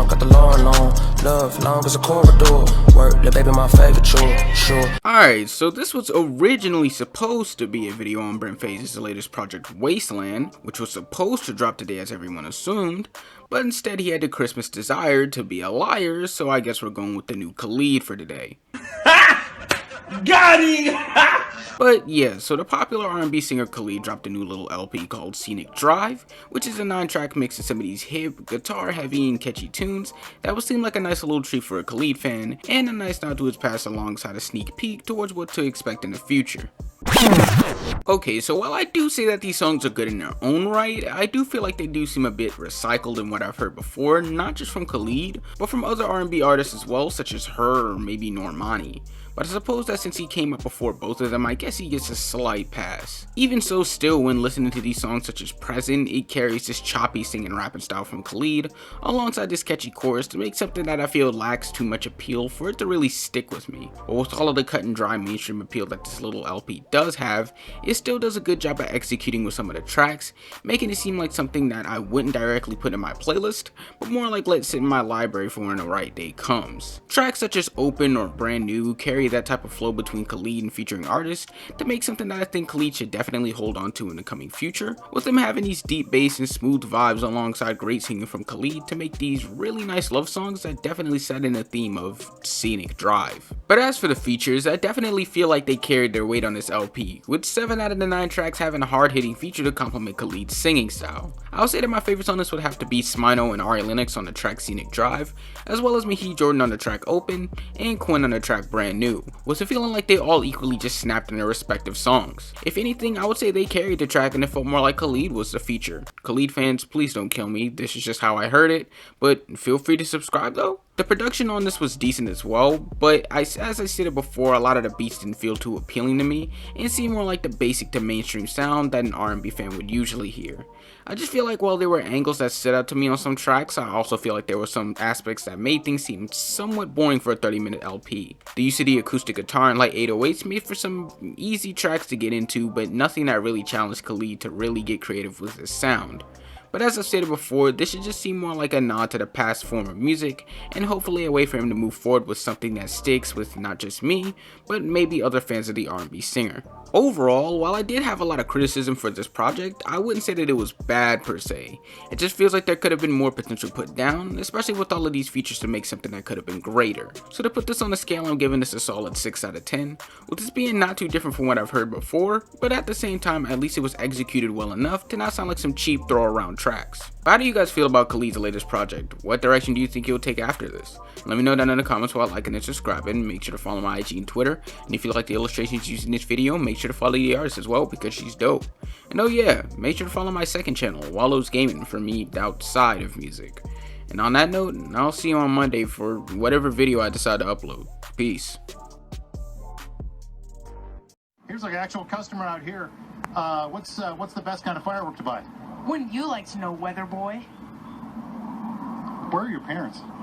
on, got the law alone. Love long as a corridor. Work, the baby, my favorite chore. Sure. Alright, so this was originally supposed to be a video on Brent FAIYAZ's latest project, Wasteland, which was supposed to drop today as everyone assumed, but instead he had the Christmas desire to be a liar, so I guess we're going with the new Khalid for today. Got him! But yeah, so the popular R&B singer Khalid dropped a new little LP called Scenic Drive, which is a 9-track mix of some of these hip, guitar-heavy, and catchy tunes that would seem like a nice little treat for a Khalid fan, and a nice nod to his past alongside a sneak peek towards what to expect in the future. Okay, so while I do say that these songs are good in their own right, I do feel like they do seem a bit recycled in what I've heard before, not just from Khalid, but from other R&B artists as well, such as her or maybe Normani. But I suppose that since he came up before both of them, I guess he gets a slight pass. Even so, still, when listening to these songs such as Present, it carries this choppy singing rapping style from Khalid, alongside this catchy chorus to make something that I feel lacks too much appeal for it to really stick with me. But with all of the cut and dry mainstream appeal that this little LP does have, it still does a good job at executing with some of the tracks, making it seem like something that I wouldn't directly put in my playlist, but more like let sit in my library for when the right day comes. Tracks such as Open or Brand New carry that type of flow between Khalid and featuring artists to make something that I think Khalid should definitely hold on to in the coming future, with him having these deep bass and smooth vibes alongside great singing from Khalid to make these really nice love songs that definitely set in the theme of Scenic Drive. But as for the features, I definitely feel like they carried their weight on this LP, with 7 out of the 9 tracks having a hard-hitting feature to complement Khalid's singing style. I would say that my favorites on this would have to be Smino and Ari Lennox on the track Scenic Drive, as well as Mahee Jordan on the track Open, and Quinn on the track Brand New, with it feeling like they all equally just snapped in their respective songs. If anything, I would say they carried the track and it felt more like Khalid was the feature. Khalid fans, please don't kill me, this is just how I heard it, but feel free to subscribe though. The production on this was decent as well, but as I stated before, a lot of the beats didn't feel too appealing to me, and seemed more like the basic to mainstream sound that an R&B fan would usually hear. I just feel like while there were angles that stood out to me on some tracks, I also feel like there were some aspects that made things seem somewhat boring for a 30-minute LP. The use of the acoustic guitar and light 808s made for some easy tracks to get into, but nothing that really challenged Khalid to really get creative with his sound. But as I've stated before, this should just seem more like a nod to the past form of music, and hopefully a way for him to move forward with something that sticks with not just me, but maybe other fans of the R&B singer. Overall, while I did have a lot of criticism for this project, I wouldn't say that it was bad per se. It just feels like there could have been more potential put down, especially with all of these features to make something that could have been greater. So to put this on a scale, I'm giving this a solid 6 out of 10, with this being not too different from what I've heard before, but at the same time, at least it was executed well enough to not sound like some cheap throw around tracks. How do you guys feel about Khalid's latest project? What direction do you think he'll take after this? Let me know down in the comments while liking and subscribing. Make sure to follow my IG and Twitter, and if you like the illustrations used in this video, make sure to follow the artist as well because she's dope. And oh yeah, make sure to follow my second channel, Wallow's Gaming, for me outside of music. And on that note, I'll see you on Monday for whatever video I decide to upload. Peace. Here's like an actual customer out here. What's the best kind of firework to buy? Wouldn't you like to know, weather boy? Where are your parents?